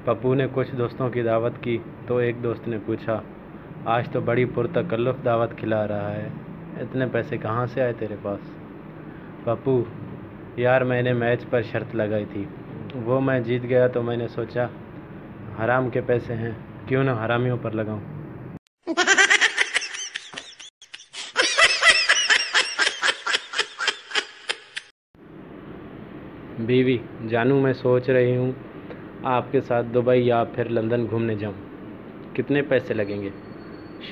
پپو نے کچھ دوستوں کی دعوت کی تو ایک دوست نے پوچھا، آج تو بڑی پرتکلف دعوت کھلا رہا ہے، اتنے پیسے کہاں سے آئے تیرے پاس؟ پپو: یار میں نے میچ پر شرط لگائی تھی، وہ میں جیت گیا تو میں نے سوچا حرام کے پیسے ہیں، کیوں نہ حرامیوں پر لگاؤں۔ بیوی: جانو میں سوچ رہی ہوں آپ کے ساتھ دبئی یا پھر لندن گھومنے جاؤں، کتنے پیسے لگیں گے؟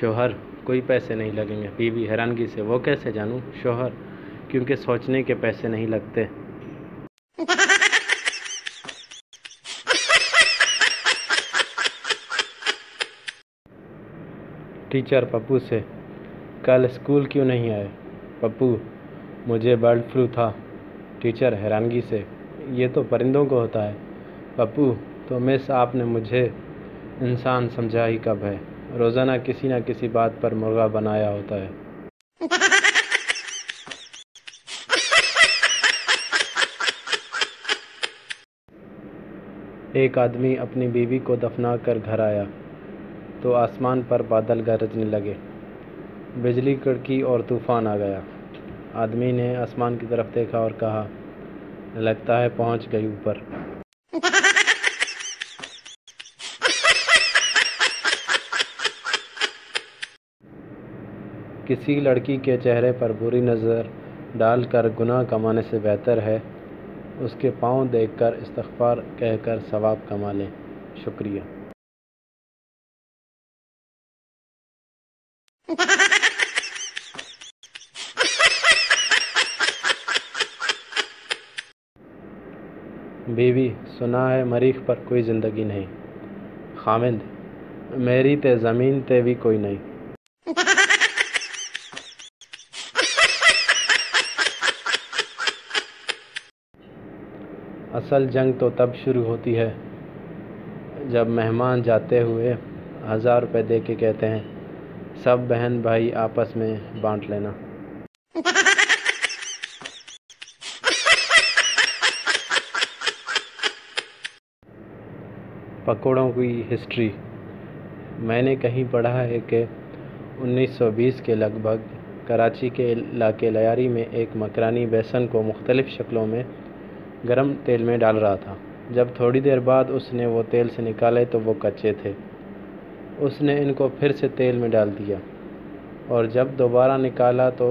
شوہر: کوئی پیسے نہیں لگیں گے۔ بیوی حیرانگی سے: وہ کیسے جانو؟ شوہر: کیونکہ سوچنے کے پیسے نہیں لگتے۔ ٹیچر پپو سے: کل اسکول کیوں نہیں آئے؟ پپو: مجھے برڈ فلو تھا۔ ٹیچر حیرانگی سے: یہ تو پرندوں کو ہوتا ہے۔ پپو: تو مس آپ نے مجھے انسان سمجھا ہی کب ہے، روزانہ کسی نہ کسی بات پر مرغا بنایا ہوتا ہے۔ ایک آدمی اپنی بیوی کو دفنا کر گھر آیا تو آسمان پر بادل گرجنے لگے، بجلی کڑکی اور طوفان آ گیا۔ آدمی نے آسمان کی طرف دیکھا اور کہا، لگتا ہے پہنچ گئی اوپر۔ کسی لڑکی کے چہرے پر بری نظر ڈال کر گناہ کمانے سے بہتر ہے اس کے پاؤں دیکھ کر استغفار کہہ کر ثواب کما لیں۔ شکریہ۔ بیوی: سنا ہے مریخ پر کوئی زندگی نہیں۔ خاوند: میری تے زمین تے بھی کوئی نہیں۔ اصل جنگ تو تب شروع ہوتی ہے جب مہمان جاتے ہوئے 1000 روپے دے کے کہتے ہیں، سب بہن بھائی آپس میں بانٹ لینا۔ پکوڑوں کی ہسٹری۔ میں نے کہیں پڑھا ہے کہ 1920 کے لگ بھگ کراچی کے علاقے لیاری میں ایک مکرانی بیسن کو مختلف شکلوں میں گرم تیل میں ڈال رہا تھا۔ جب تھوڑی دیر بعد اس نے وہ تیل سے نکالے تو وہ کچے تھے۔ اس نے ان کو پھر سے تیل میں ڈال دیا اور جب دوبارہ نکالا تو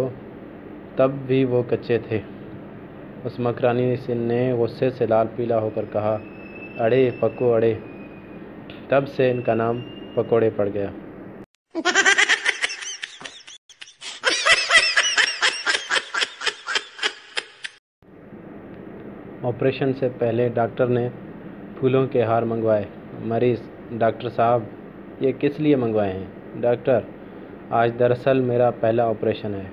تب بھی وہ کچے تھے۔ اس مکرانی نے غصے سے لال پیلا ہو کر کہا، اڑے پکو اڑے۔ تب سے ان کا نام پکوڑے پڑ گیا۔ آپریشن سے پہلے ڈاکٹر نے پھولوں کے ہار منگوائے۔ مریض: ڈاکٹر صاحب یہ کس لیے منگوائے ہیں؟ ڈاکٹر: آج دراصل میرا پہلا آپریشن ہے،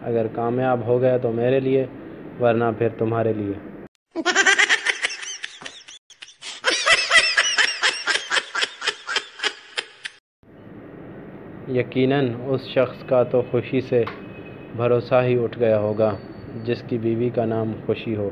اگر کامیاب ہو گیا تو میرے لیے، ورنہ پھر تمہارے لیے۔ یقیناً اس شخص کا تو خوشی سے بھروسہ ہی اٹھ گیا ہوگا جس کی بیوی کا نام خوشی ہو۔